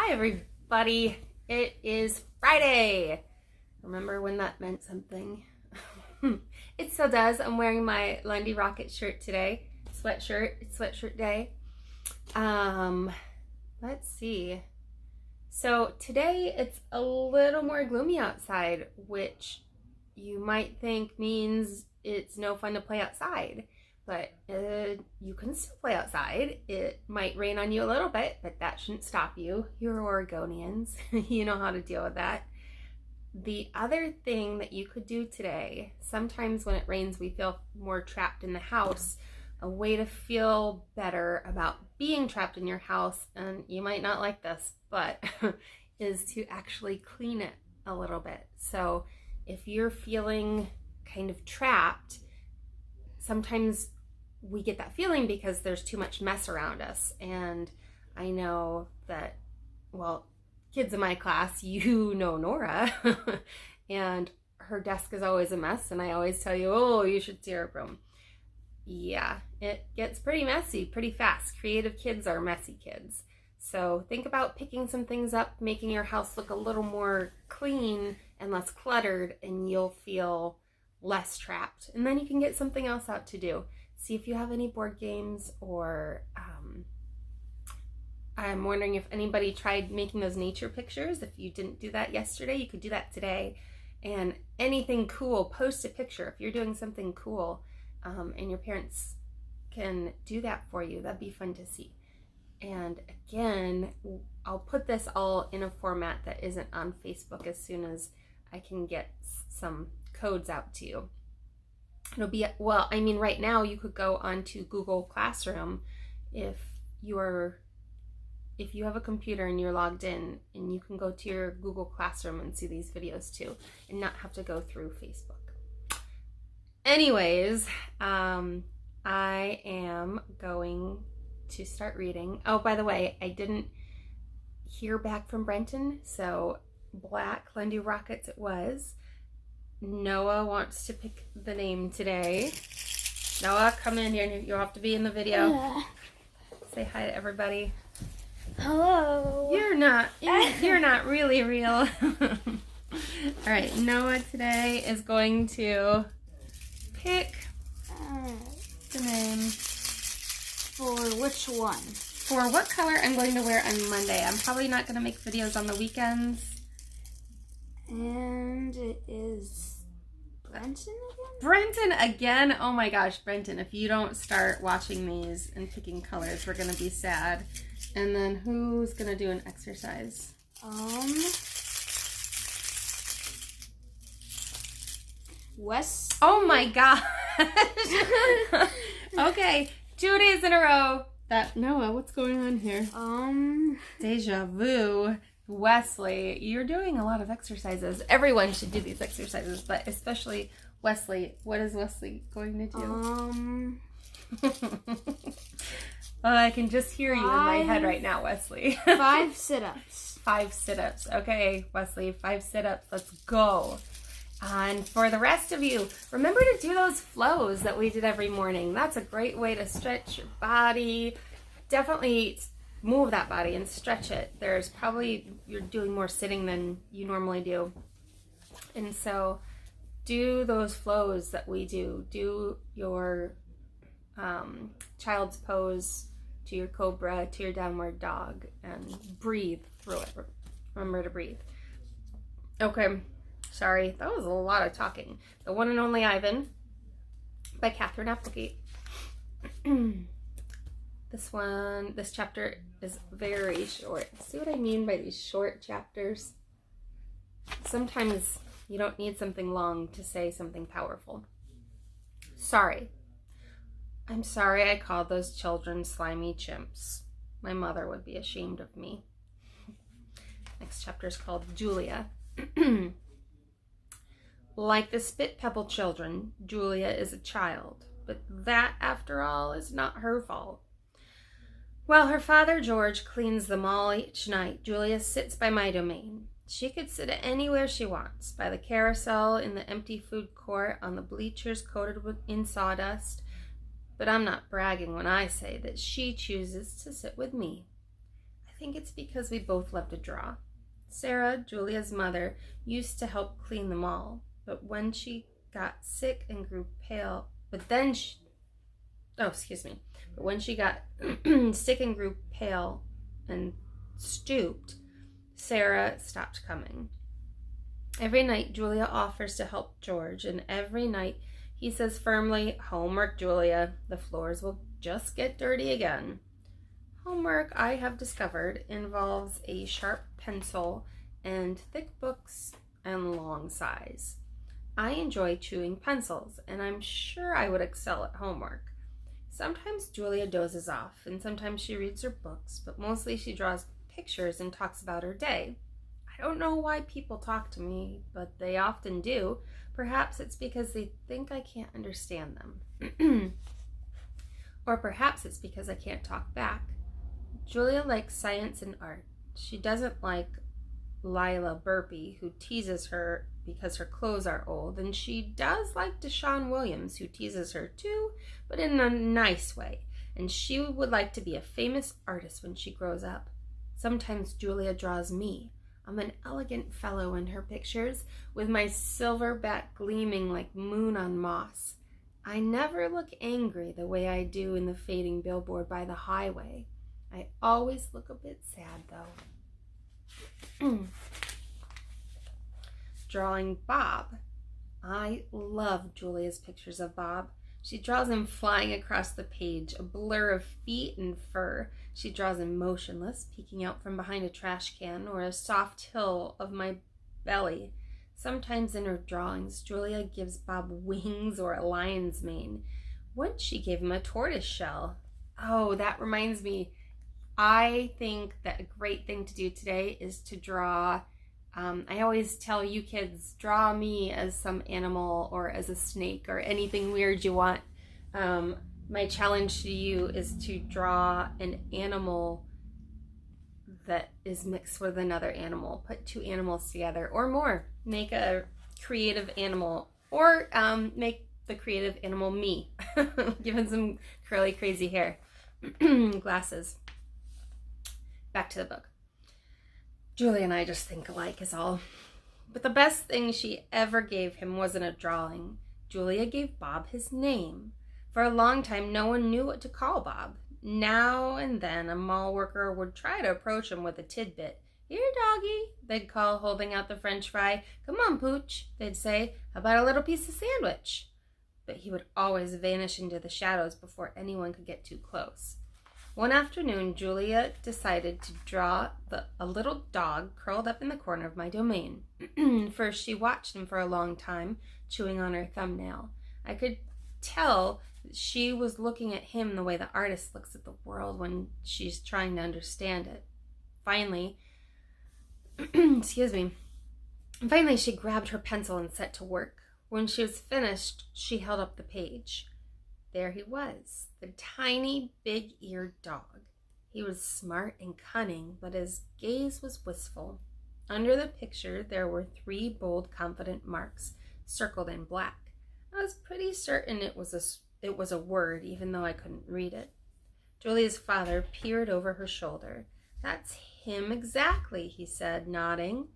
Hi everybody, it is Friday. Remember when that meant something? It still does. I'm wearing my Lundy Rocket shirt today. Sweatshirt, it's sweatshirt day. Let's see. So today it's a little more gloomy outside, which you might think means it's no fun to play outside. But you can still play outside. It might rain on you a little bit, but that shouldn't stop you. You're Oregonians. You know how to deal with that. The other thing that you could do today, sometimes when it rains, we feel more trapped in the house. A way to feel better about being trapped in your house, and you might not like this, but is to actually clean it a little bit. So if you're feeling kind of trapped, sometimes we get that feeling because there's too much mess around us. And I know that, well, kids in my class, you know Nora, and her desk is always a mess, and I always tell you, oh, you should see her room. Yeah, it gets pretty messy pretty fast. Creative kids are messy kids. So think about picking some things up, making your house look a little more clean and less cluttered, and you'll feel less trapped. And then you can get something else out to do. See if you have any board games, or I'm wondering if anybody tried making those nature pictures. If you didn't do that yesterday, you could do that today. And anything cool, post a picture. If you're doing something cool and your parents can do that for you, that'd be fun to see. And again, I'll put this all in a format that isn't on Facebook as soon as I can get some codes out to you. It'll be, well, I mean, right now you could go onto Google Classroom if you have a computer and you're logged in, and you can go to your Google Classroom and see these videos too, and not have to go through Facebook. Anyways, I am going to start reading. Oh, by the way, I didn't hear back from Brenton, so Black Lundy Rockets it was. Noah wants to pick the name today. Noah, come in here. You'll have to be in the video. Yeah. Say hi to everybody. Hello. You're not really real. All right, Noah today is going to pick the name. For which one? For what color I'm going to wear on Monday. I'm probably not going to make videos on the weekends. And it is Brenton again? Brenton again? Oh my gosh, Brenton, if you don't start watching these and picking colors, we're going to be sad. And then who's going to do an exercise? Wes. Oh my gosh. Okay, 2 days in a row. Noah, what's going on here? Deja vu. Wesley, you're doing a lot of exercises. Everyone should do these exercises, but especially Wesley. What is Wesley going to do? I can just hear you in my head right now, Wesley. 5 sit-ups. 5 sit-ups. Okay, Wesley, 5 sit-ups. Let's go. And for the rest of you, remember to do those flows that we did every morning. That's a great way to stretch your body. Definitely move that body and stretch it. There's probably, you're doing more sitting than you normally do. And so do those flows that we do. Do your child's pose, to your cobra, to your downward dog, and breathe through it. Remember to breathe. Okay, sorry, that was a lot of talking. The One and Only Ivan by Katherine Applegate. This chapter is very short. See what I mean by these short chapters? Sometimes you don't need something long to say something powerful. Sorry. I'm sorry I called those children slimy chimps. My mother would be ashamed of me. Next chapter is called Julia. Like the Spit Pebble children, Julia is a child, but that, after all, is not her fault. While her father, George, cleans them all each night, Julia sits by my domain. She could sit anywhere she wants, by the carousel, in the empty food court, on the bleachers coated in sawdust. But I'm not bragging when I say that she chooses to sit with me. I think it's because we both love to draw. Sarah, Julia's mother, used to help clean them all, but when she got sick and grew pale, but when she got sick and grew pale and stooped, Sarah stopped coming. Every night, Julia offers to help George, and every night he says firmly, "Homework, Julia. The floors will just get dirty again." Homework, I have discovered, involves a sharp pencil and thick books and long size. I enjoy chewing pencils, and I'm sure I would excel at homework. Sometimes Julia dozes off, and sometimes she reads her books, but mostly she draws pictures and talks about her day. I don't know why people talk to me, but they often do. Perhaps it's because they think I can't understand them. Or perhaps it's because I can't talk back. Julia likes science and art. She doesn't like Lila Burpee, who teases her because her clothes are old, and she does like Deshaun Williams, who teases her too, but in a nice way, and she would like to be a famous artist when she grows up. Sometimes Julia draws me. I'm an elegant fellow in her pictures, with my silver back gleaming like moon on moss. I never look angry the way I do in the fading billboard by the highway. I always look a bit sad, though. Drawing Bob. I love Julia's pictures of Bob. She draws him flying across the page, a blur of feet and fur. She draws him motionless, peeking out from behind a trash can or a soft hill of my belly. Sometimes in her drawings, Julia gives Bob wings or a lion's mane. Once she gave him a tortoise shell. Oh, that reminds me. I think that a great thing to do today is to draw. I always tell you kids, draw me as some animal or as a snake or anything weird you want. My challenge to you is to draw an animal that is mixed with another animal. Put two animals together or more. Make a creative animal, or make the creative animal me. Given some curly, crazy hair. Glasses. Back to the book. Julia and I just think alike is all. But the best thing she ever gave him wasn't a drawing. Julia gave Bob his name. For a long time, no one knew what to call Bob. Now and then, a mall worker would try to approach him with a tidbit. "Here, doggy," they'd call, holding out the French fry. "Come on, Pooch," they'd say. "How about a little piece of sandwich?" But he would always vanish into the shadows before anyone could get too close. One afternoon, Julia decided to draw a little dog curled up in the corner of my domain. First, she watched him for a long time, chewing on her thumbnail. I could tell that she was looking at him the way the artist looks at the world when she's trying to understand it. Finally, Finally, she grabbed her pencil and set to work. When she was finished, she held up the page. There he was, the tiny, big-eared dog. He was smart and cunning, but his gaze was wistful. Under the picture, there were 3 bold, confident marks, circled in black. I was pretty certain it was a word, even though I couldn't read it. Julia's father peered over her shoulder. "That's him exactly," he said, nodding.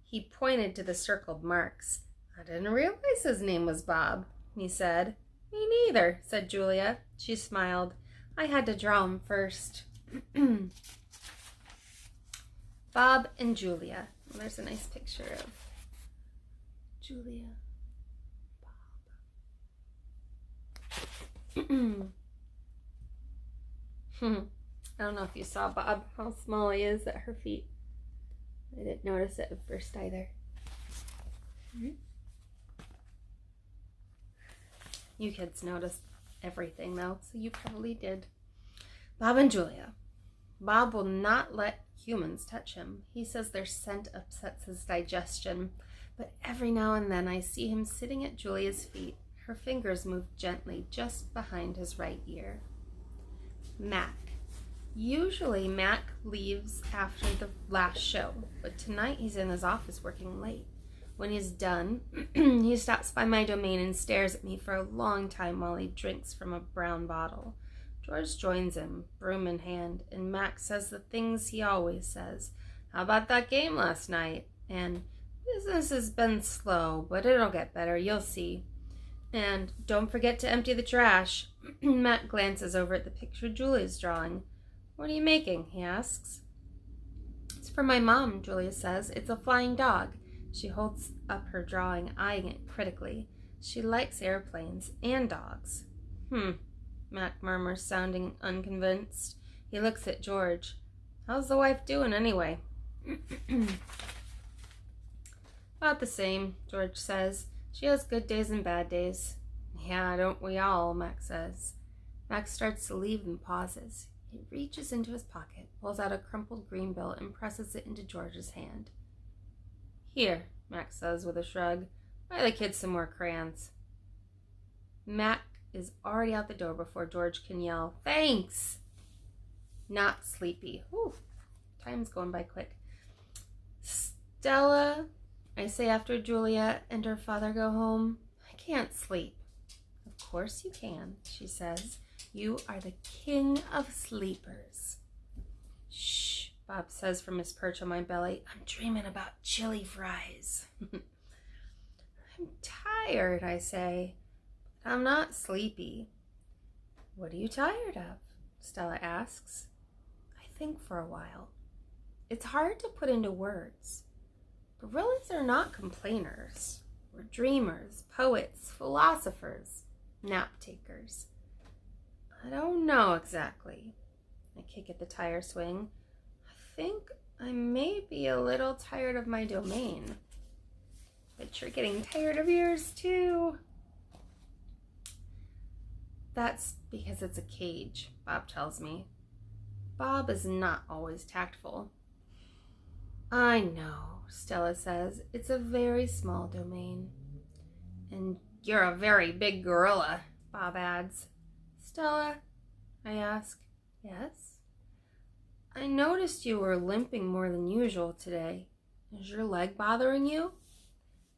He pointed to the circled marks. "I didn't realize his name was Bob," he said. "Me neither," said Julia. She smiled. "I had to draw him first." Bob and Julia. Well, there's a nice picture of Julia. Bob. I don't know if you saw Bob, how small he is at her feet. I didn't notice it at first either. You kids noticed everything though, so you probably did. Bob and Julia. Bob will not let humans touch him. He says their scent upsets his digestion, but every now and then I see him sitting at Julia's feet. Her fingers move gently just behind his right ear. Mac. Usually Mac leaves after the last show, but tonight he's in his office working late. When he's done, he stops by my domain and stares at me for a long time while he drinks from a brown bottle. George joins him, broom in hand, and Max says the things he always says. How about that game last night? And business has been slow, but it'll get better, you'll see. And don't forget to empty the trash. Matt glances over at the picture Julia's drawing. What are you making? He asks. It's for my mom, Julia says. It's a flying dog. She holds up her drawing, eyeing it critically. She likes airplanes and dogs. Mac murmurs, sounding unconvinced. He looks at George. How's the wife doing anyway? About the same, George says. She has good days and bad days. Yeah, don't we all, Max says. Max starts to leave and pauses. He reaches into his pocket, pulls out a crumpled green bill, and presses it into George's hand. Here, Max says with a shrug. Buy the kids some more crayons. Mac is already out the door before George can yell, Thanks! Not sleepy. Whew, time's going by quick. Stella, I say after Julia and her father go home, I can't sleep. Of course you can, she says. You are the king of sleepers. Shh, Bob says from his perch on my belly. I'm dreaming about chili fries. I'm tired, I say. But I'm not sleepy. What are you tired of? Stella asks. I think for a while. It's hard to put into words. Gorillas are not complainers. We're dreamers, poets, philosophers, nap takers. I don't know exactly. I kick at the tire swing. I think I may be a little tired of my domain. But you're getting tired of yours too. That's because it's a cage, Bob tells me. Bob is not always tactful. I know, Stella says. It's a very small domain. And you're a very big gorilla, Bob adds. Stella, I ask. Yes? I noticed you were limping more than usual today. Is your leg bothering you?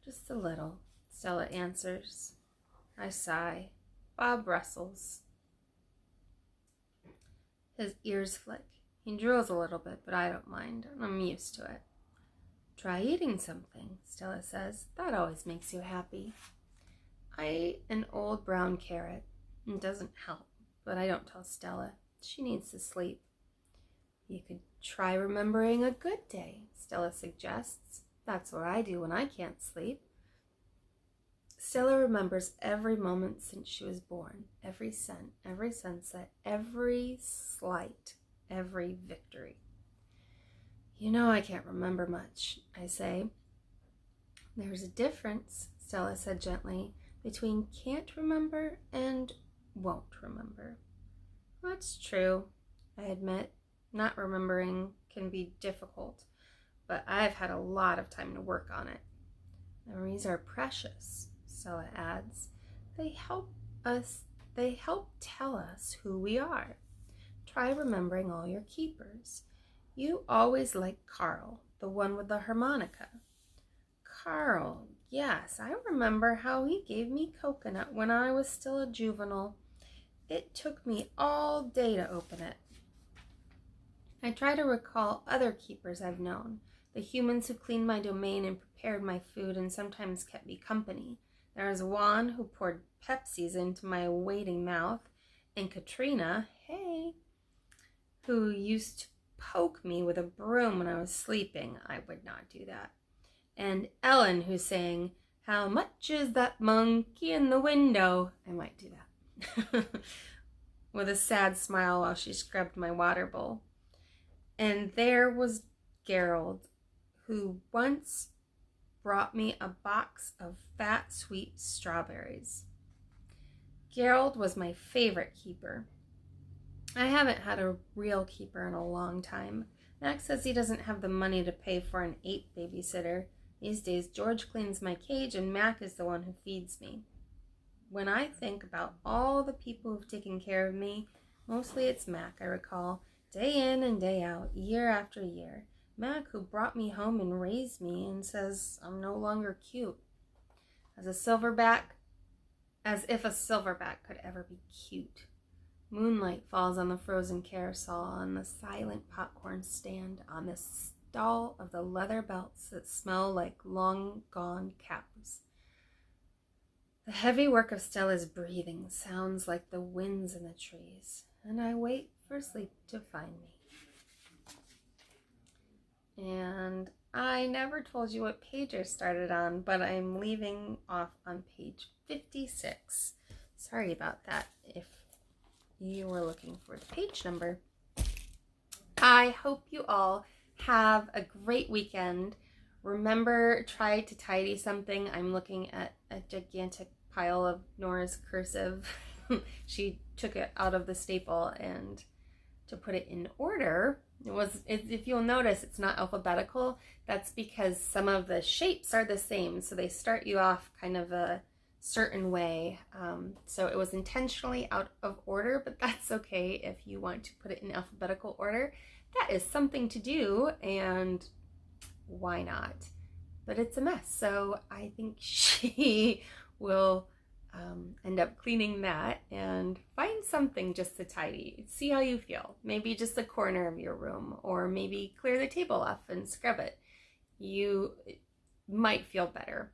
Just a little, Stella answers. I sigh. Bob wrestles. His ears flick. He drools a little bit, but I don't mind. I'm used to it. Try eating something, Stella says. That always makes you happy. I ate an old brown carrot. It doesn't help, but I don't tell Stella. She needs to sleep. You could try remembering a good day, Stella suggests. That's what I do when I can't sleep. Stella remembers every moment since she was born, every scent, every sunset, every slight, every victory. You know I can't remember much, I say. There's a difference, Stella said gently, between can't remember and won't remember. That's true, I admit. Not remembering can be difficult, but I've had a lot of time to work on it. Memories are precious, Stella adds. They help tell us who we are. Try remembering all your keepers. You always liked Carl, the one with the harmonica. Carl, yes, I remember how he gave me coconut when I was still a juvenile. It took me all day to open it. I try to recall other keepers I've known, the humans who cleaned my domain and prepared my food and sometimes kept me company. There was Juan, who poured Pepsis into my waiting mouth, and Katrina, hey, who used to poke me with a broom when I was sleeping. I would not do that. And Ellen, who sang, How much is that monkey in the window? I might do that. With a sad smile while she scrubbed my water bowl. And there was Gerald, who once brought me a box of fat, sweet strawberries. Gerald was my favorite keeper. I haven't had a real keeper in a long time. Max says he doesn't have the money to pay for an ape babysitter. These days, George cleans my cage and Mac is the one who feeds me. When I think about all the people who've taken care of me, mostly it's Mac, I recall, day in and day out, year after year. Mac, who brought me home and raised me and says I'm no longer cute. As if a silverback could ever be cute. Moonlight falls on the frozen carousel, on the silent popcorn stand, on the stall of the leather belts that smell like long-gone cows. The heavy work of Stella's breathing sounds like the winds in the trees, and I wait for sleep to find me. And I never told you what page I started on, but I'm leaving off on page 56. Sorry about that if you were looking for the page number. I hope you all have a great weekend. Remember, try to tidy something. I'm looking at a gigantic pile of Nora's cursive. She took it out of the staple and to put it in order. If you'll notice, it's not alphabetical. That's because some of the shapes are the same, so they start you off kind of a certain way. So it was intentionally out of order, but that's okay if you want to put it in alphabetical order. That is something to do, and why not? But it's a mess, so I think she will end up cleaning that and find something just to tidy. See how you feel. Maybe just the corner of your room, or maybe clear the table off and scrub it. You might feel better.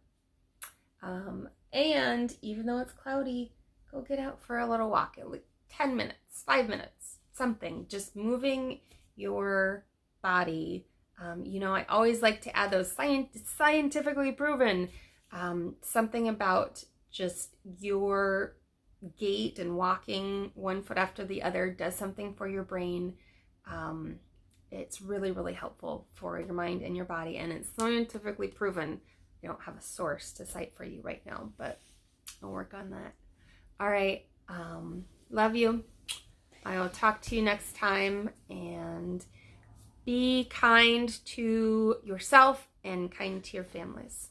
And even though it's cloudy, go get out for a little walk, at least 10 minutes, 5 minutes, something. Just moving your body. I always like to add those scientifically proven, something about just your gait and walking one foot after the other does something for your brain. It's really, really helpful for your mind and your body, and it's scientifically proven. I don't have a source to cite for you right now, but I'll work on that. All right. Love you. I will talk to you next time, and be kind to yourself and kind to your families.